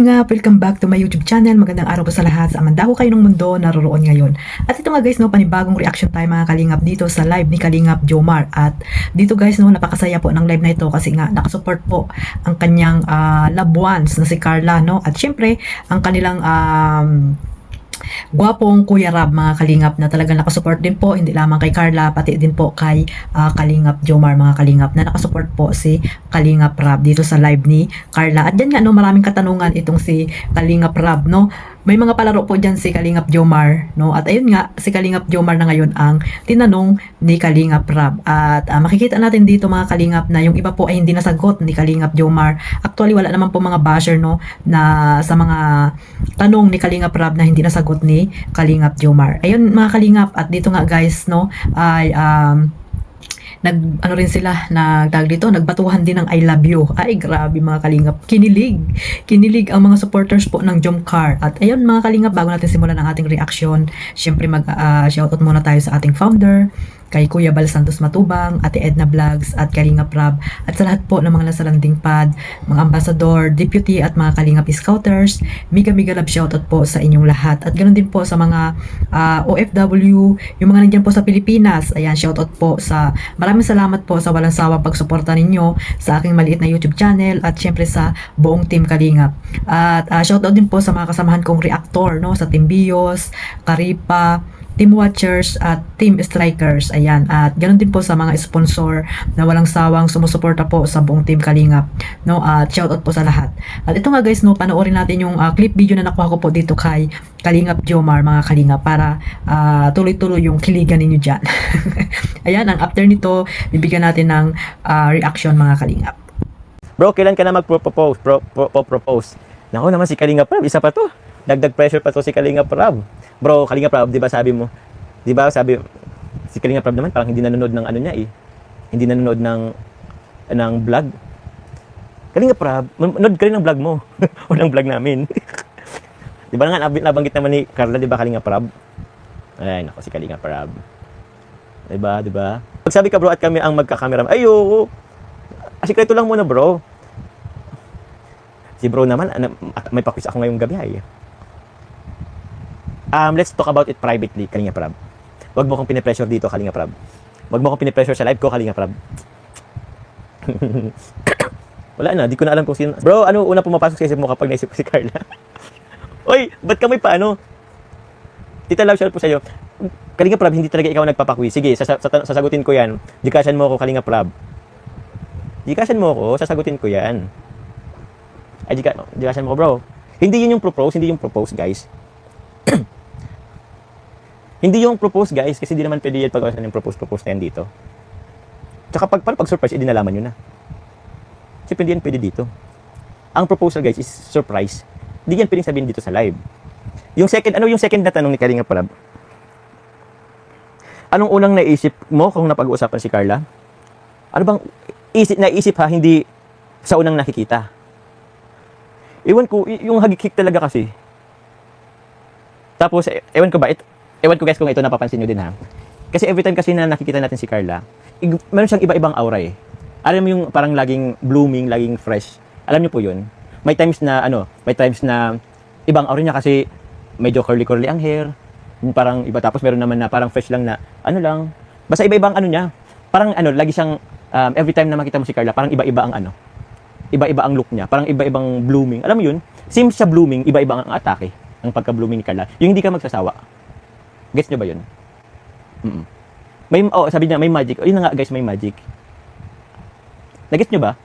Kalingap! Welcome back to my YouTube channel. Magandang araw po sa lahat. Sa amandaho kayo ng mundo naroroon ngayon. At ito nga guys, no, panibagong reaction time mga Kalingap dito sa live ni Kalingap Jomar. At dito guys, no, napakasaya po ng live na ito kasi nga nakasupport po ang kanyang loved ones na si Carla, no? At syempre, ang kanilang gwapong Kuya Rab mga Kalingap na talagang nakasupport din po hindi lamang kay Carla pati din po kay Kalingap Jomar mga Kalingap na nakasupport po si Kalingap Rab dito sa live ni Carla. At dyan nga no, maraming katanungan itong si Kalingap Rab, no. May mga palaro po dyan si Kalingap Jomar, no? At ayun nga, si Kalingap Jomar na ngayon ang tinanong ni Kalingap Rab. At makikita natin dito mga Kalingap na yung iba po ay hindi nasagot ni Kalingap Jomar. Actually, wala naman po mga basher, no? Na sa mga tanong ni Kalingap Rab na hindi nasagot ni Kalingap Jomar. Ayun mga Kalingap, at dito nga guys, no? Ay, rin sila, nagbatuhan din ng I love you. Ay, grabe mga Kalingap. Kinilig ang mga supporters po ng Jomcar. At ayun mga Kalingap, bago natin simulan ang ating reaction, syempre shoutout muna tayo sa ating founder, kay Kuya Bal Santos Matubang, Ate Edna Vlogs, at Kalingap Rab, at sa lahat po ng mga nasa landing pad, mga ambassador, deputy, at mga Kalingap Scouters. Mega love shoutout po sa inyong lahat. At ganoon din po sa mga OFW, yung mga nandiyan po sa Pilipinas. Ayan, shoutout po sa, maraming salamat po sa walang sawang pagsuporta ninyo sa aking maliit na YouTube channel at syempre sa buong team Kalingap. At shoutout din po sa mga kasamahan kong reactor, no, sa Team Bios, Karipa, Team Watchers at Team Strikers. Ayan. At ganoon din po sa mga sponsor na walang sawang sumusuporta po sa buong Team Kalingap. No? At shoutout po sa lahat. At ito nga guys, no, panoorin natin yung clip video na nakuha ko po dito kay Kalingap Jomar mga Kalingap para tuloy-tuloy yung kiligan ninyo dyan. Ayan. Ang after nito, bibigyan natin ng reaction mga Kalingap. Bro, kailan ka na mag-propose? Propose. Naku naman si Kalingap Rab, isa pa to. Dagdag pressure pa to si Kalingap Rab. Bro, Kalingap Rab, 'di ba sabi mo? 'Di ba sabi si Kalingap Rab naman parang hindi nanonood ng ano niya eh. Hindi nanonood ng vlog. Kalingap Rab, manood ka rin ng vlog mo. O ng vlog namin. 'Di ba nga nabanggit naman ni Carla, 'di ba Kalingap Rab? Ay, nako si Kalingap Rab. 'Di ba? Pagsabi ka bro at kami ang magka-camera. Ayo. Asikreto lang muna, bro. Si bro naman, may pakwis ako ngayong gabi ay. Let's talk about it privately, Kalingap Rab. Huwag mo kong pinipressure dito, Kalingap Rab. Huwag mo kong pinipressure sa live ko, Kalingap Rab. Wala na, di ko na alam kung sino. Bro, ano una pumapasok sa isip mo kapag naisip ko si Carla? Oy, ba't kami paano? Tita Love, shout po sa'yo. Kalingap Rab, hindi talaga ikaw nagpapakwi. Sige, sasagutin ko yan. Gcashan mo ako, Kalingap Rab. Gcashan mo ako, sasagutin ko yan. Ay, Gcashan mo ko, bro. Hindi yun yung propose, guys. Hindi yung propose guys, kasi di naman pwede yan pag-awasan yung propose na yan dito. Tsaka pag surprise, nalaman nyo na. Kasi hindi yan pwede dito. Ang proposal guys is surprise. Hindi yan pwedeng sabihin dito sa live. Yung second na tanong ni Kalingap Rab? Anong unang naisip mo kung napag-uusapan si Carla? Ano bang naisip ha, hindi sa unang nakikita? Ewan ko, yung hagik-hik talaga kasi. Tapos, ewan ko guys kung ito napapansin nyo din ha. Kasi every time kasi na nakikita natin si Carla, meron siyang iba-ibang aura eh. Alam mo yung parang laging blooming, laging fresh. Alam niyo po yun. May times na ibang aura niya kasi medyo curly ang hair. Yung parang iba, tapos meron naman na parang fresh lang na basta iba-ibang niya. Parang lagi siyang every time na makita mo si Carla, parang iba-iba ang iba-iba ang look niya. Parang iba-ibang blooming. Alam mo yun? Same sa blooming, iba-iba ang atake. Ang pagka-blooming ni Carla. Yung hindi ka magsasawa. Gets nyo ba yun? Sabi niya, may magic. Yun na nga guys, may magic. Nagets nyo ba?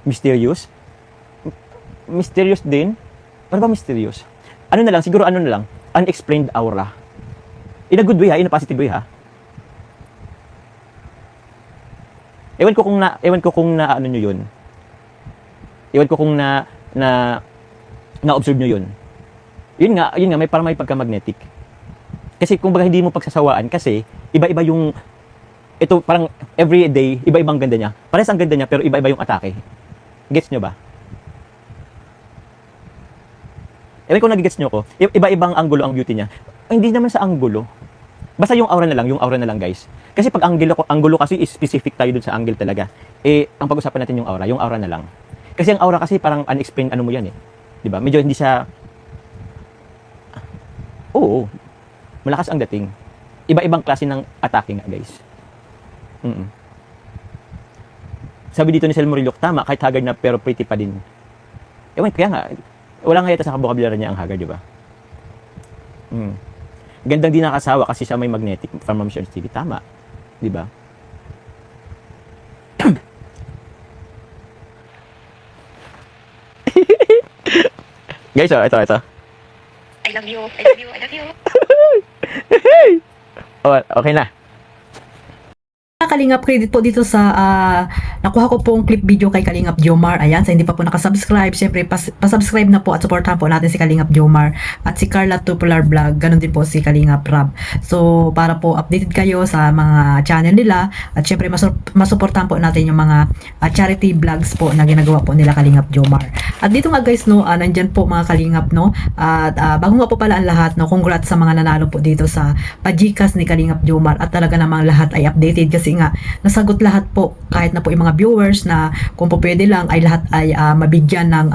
Mysterious? Mysterious din? Ano ba mysterious? Siguro unexplained aura. In a good way ha, in a positive way ha. Ewan ko kung na ano nyo yun. Ewan ko kung na-observe nyo yun. Yun nga, parang may pagka-magnetic. Kasi kung baga hindi mo pagsasawaan, kasi iba-iba yung, ito parang every day, iba-ibang ganda niya. Parehas ang ganda niya, pero iba-iba yung atake. Gets nyo ba? Ewan kung nag-gets nyo ko, iba-ibang anggulo ang beauty niya. Hindi naman sa anggulo. Basta yung aura na lang guys. Kasi pag anggulo kasi is specific tayo dun sa angle talaga. Eh, ang pag-usapan natin yung aura na lang. Kasi ang aura kasi parang unexplained ano mo yan eh. 'Di ba? Medyo hindi siya oo, malakas ang dating. Iba-ibang klase ng atake nga guys. Sabi dito ni Sel Murillo, tama, kahit haggard na pero pretty pa din. Ewan, kaya nga, wala nga yata sa vocabulary niya ang haggard, di ba? Gandang di nakasawa kasi siya may magnetic from Ma'am Sharon TV. Tama, di ba? Guys, oh, ito. I love you, I love you, I love you. Oh, okay na. Kalingap, credit po dito sa nakuha ko pong clip video kay Kalingap Jomar. Ayan, sa hindi pa po nakasubscribe, syempre pasubscribe na po at supportahan po natin si Kalingap Jomar at si Carla Tupular Vlog, ganun din po si Kalingap Rab. So, para po updated kayo sa mga channel nila at syempre masuportahan po natin yung mga charity vlogs po na ginagawa po nila Kalingap Jomar. At dito nga guys, no, nandyan po mga Kalingap, no, at bago nga po pala ang lahat, no, congrats sa mga nanalo po dito sa Pajikas ni Kalingap Jomar at talaga namang lahat ay updated kasi nga nasagot lahat po, kahit na po yung mga viewers na kung po pwede lang ay lahat ay mabigyan ng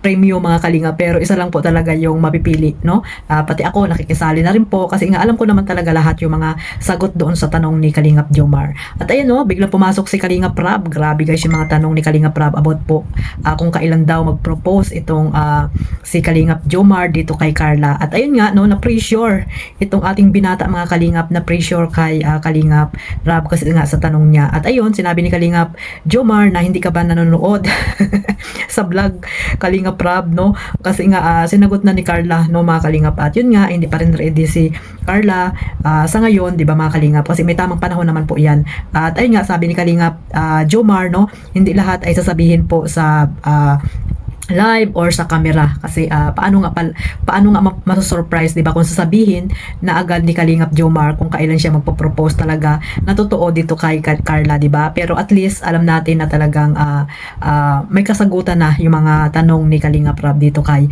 premium mga Kalinga, pero isa lang po talaga yung mapipili, no? Pati ako nakikisali na rin po kasi nga alam ko naman talaga lahat yung mga sagot doon sa tanong ni Kalingap Jomar. At ayun, no, biglang pumasok si Kalingap Rab. Grabe guys yung mga tanong ni Kalingap Rab about po kung kailan daw mag-propose itong si Kalingap Jomar dito kay Carla. At ayun nga, no, na pressure itong ating binata mga Kalingap, na pressure kay Kalingap Rab kasi nga sa tanong niya. At ayun, sinabi ni Kalingap Jomar na hindi ka ba nanonood sa vlog Kalingap Rab, no? Kasi nga sinagot na ni Carla, no, mga Kalingap. At yun nga, hindi pa rin ready si Carla sa ngayon, di ba mga Kalingap? Kasi may tamang panahon naman po yan. At ayun nga, sabi ni Kalingap Jomar, no, hindi lahat ay sasabihin po sa live or sa camera kasi paano nga maso-surprise, 'di ba, kung sasabihin na agad ni Kalingap Jomar kung kailan siya magpo-propose talaga na totoo dito kay Carla, 'di ba? Pero at least alam natin na talagang may kasagutan na yung mga tanong ni Kalingap Rab dito kay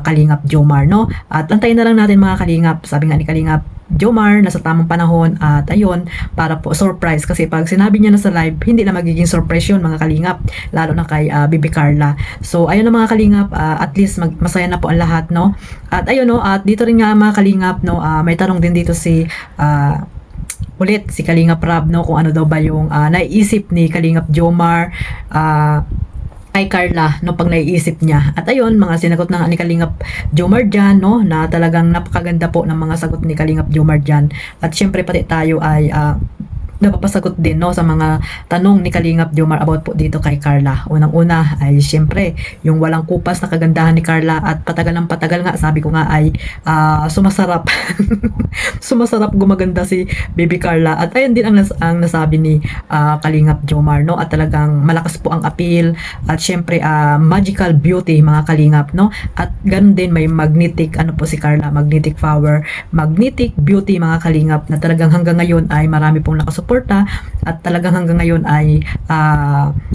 Kalingap Jomar, no? At antayin na lang natin mga Kalingap, sabi nga ni Kalingap Jomar na sa tamang panahon at ayun, para po surprise kasi pag sinabi niya na sa live, hindi na magiging surprise yun mga Kalingap, lalo na kay Bibi Carla. So ayun na mga Kalingap, at least masaya na po ang lahat, no? At ayun, no, at dito rin nga mga Kalingap, no, may tanong din dito si ulit si Kalingap Rab, no, kung ano daw ba yung naiisip ni Kalingap Jomar kay Carla, no, pag naiisip niya. At ayun, mga sinagot na nga ni Kalingap Jomar dyan, no, na talagang napakaganda po ng mga sagot ni Kalingap Jomar dyan. At syempre pati tayo ay napapasagot din, no, sa mga tanong ni Kalingap Jomar about po dito kay Carla. Unang-una ay syempre yung walang kupas na kagandahan ni Carla at patagal ng patagal nga, sabi ko nga ay sumasarap sumasarap gumaganda si Baby Carla. At ayun din ang nasabi ni Kalingap Jomar, no, at talagang malakas po ang appeal at syempre magical beauty mga Kalingap, no, at ganun din may magnetic po si Carla, magnetic power, magnetic beauty mga Kalingap, na talagang hanggang ngayon ay marami pong nakasuporta at talagang hanggang ngayon ay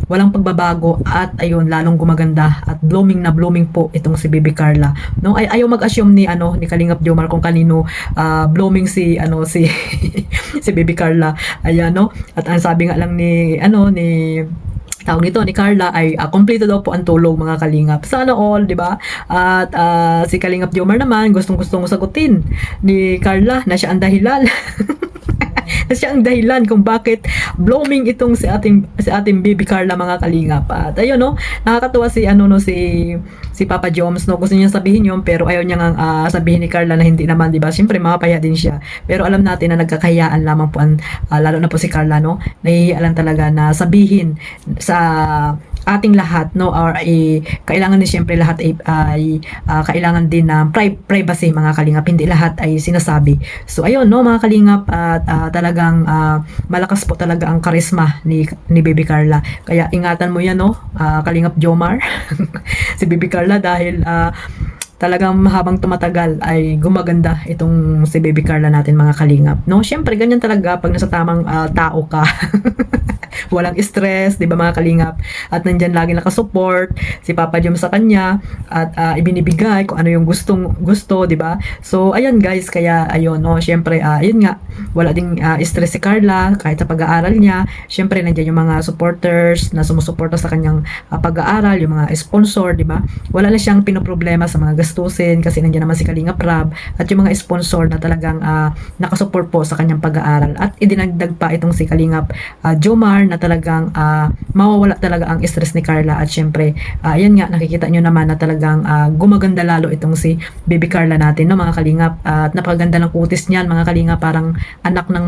walang pagbabago at ayun, lalong gumaganda at blooming na blooming po itong si Baby Carla, no. Ayaw mag-assume ni ni Kalingap Jomar kung kanino blooming si si Baby Carla, ayan, no. At ang sabi nga lang ni tawag nito ni Carla ay kompleto daw po ang tulog mga Kalingap. Sana all, 'di ba? At si Kalingap Jomar naman gustong-gustong sagutin ni Carla na siya ang dahilan na siya ang dahilan kung bakit blooming itong si ating Baby Carla mga Kalingap. At ayun, no, nakakatuwa si Papa Joms, no, gusto niya sabihin yun pero ayaw niya ngang sabihin ni Carla na hindi naman, 'di ba? Siyempre mapapaya din siya. Pero alam natin na nagkakayaan lamang po lalo na po si Carla, no. Nahihiya lang talaga na sabihin sa ating lahat, no, or kailangan din siyempre lahat ay kailangan din ng privacy mga Kalingap, hindi lahat ay sinasabi. So ayun, no, mga Kalingap, at talagang malakas po talaga ang karisma ni Baby Carla, kaya ingatan mo yan, no, Kalingap Jomar si Baby Carla, dahil talagang habang tumatagal ay gumaganda itong si Baby Carla natin mga kalingap, no? Syempre ganyan talaga pag nasa tamang tao ka. Walang stress, 'di ba mga kalingap? At nandiyan lagi nakasupport si Papa Jom sa kanya at ibinibigay kung ano yung gusto, 'di ba? So ayan guys, kaya ayun, no, syempre ayun nga, wala ding stress si Carla kahit sa pag-aaral niya. Syempre nandiyan yung mga supporters na sumusuporta sa kanyang pag-aaral, yung mga sponsor, 'di ba? Wala na siyang pinoproblema sa mga gastusin kasi nandiyan naman si Kalingap Rab at yung mga sponsor na talagang nakasupport po sa kanyang pag-aaral. At idinagdag pa itong si Kalingap Jomar na talagang mawawala talaga ang stress ni Carla. At syempre ayan nga, nakikita nyo naman na talagang gumaganda lalo itong si Baby Carla natin, no mga kalingap. At napakaganda ng kutis niyan mga kalingap, parang anak ng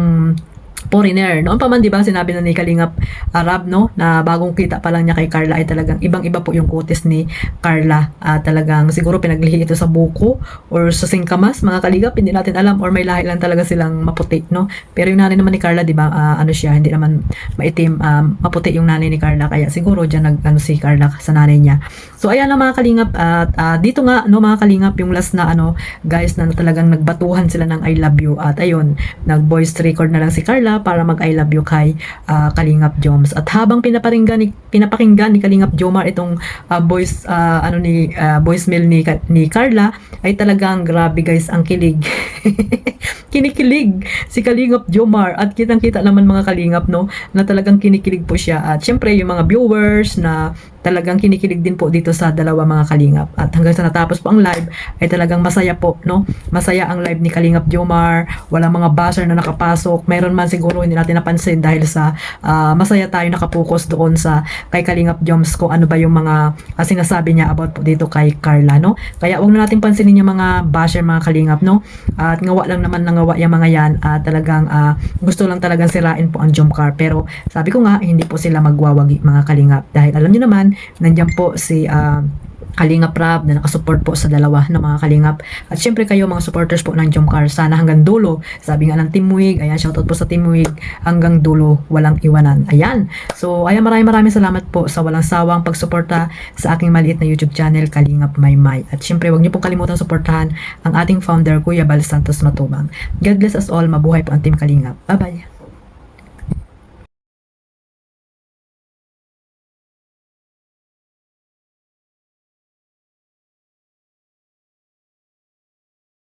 foreigner. Noon pa man, di ba, sinabi na ni Kalingap Rab, no, na bagong kita pa lang niya kay Carla ay talagang ibang-iba po yung kutis ni Carla. Talagang siguro pinaglihi ito sa buko or sa singkamas, mga kalingap, hindi natin alam, or may lahi lang talaga silang maputi, no. Pero yung nanay naman ni Carla, di ba, ano siya, hindi naman maitim, maputi yung nanay ni Carla, kaya siguro dyan nag si Carla sa nanay niya. So ayan lang mga kalingap, at dito nga, no mga kalingap, yung last na guys, na talagang nagbatuhan sila ng I love you. At ayun, nag voice record na lang si Carla para mag I love you kay Kalingap Joms. At habang pinapakinggan ni Kalingap Jomar itong voicemail ni Carla, ay talagang grabe guys ang kilig. Kinikilig si Kalingap Jomar at kitang-kita naman mga kalingap, no, na talagang kinikilig po siya. At syempre yung mga viewers na talagang kinikilig din po dito sa dalawa mga kalingap. At hanggang sa natapos po ang live ay talagang masaya po, no? Masaya ang live ni Kalingap Jomar. Walang mga buzzer na nakapasok. Mayroon man siguro hindi natin napansin dahil sa masaya tayo nakapokus doon sa kay Kalingap Joms kung ano ba yung mga sinasabi niya about po dito kay Carla, no? Kaya huwag na natin pansinin yung mga buzzer mga kalingap, no? At ngawa lang naman na ngawa yung mga yan. Talagang gusto lang talagang sirain po ang Jomcar. Pero sabi ko nga, hindi po sila magwawagi mga kalingap. Dahil alam niyo naman, nandiyan po si Kalingap Rab na nakasupport po sa dalawa ng mga kalingap. At syempre kayo mga supporters po ng Jomcar, sana hanggang dulo. Sabi nga ng Team Wig, ayan, shoutout po sa Team Wig, hanggang dulo, walang iwanan. Ayan. So, ayan, maraming salamat po sa walang sawang pagsuporta sa aking maliit na YouTube channel, Kalingap Maymay. At syempre, huwag niyo pong kalimutan suportahan ang ating founder, Kuya Bal Santos Matubang. God bless us all. Mabuhay po ang Team Kalingap. Bye-bye.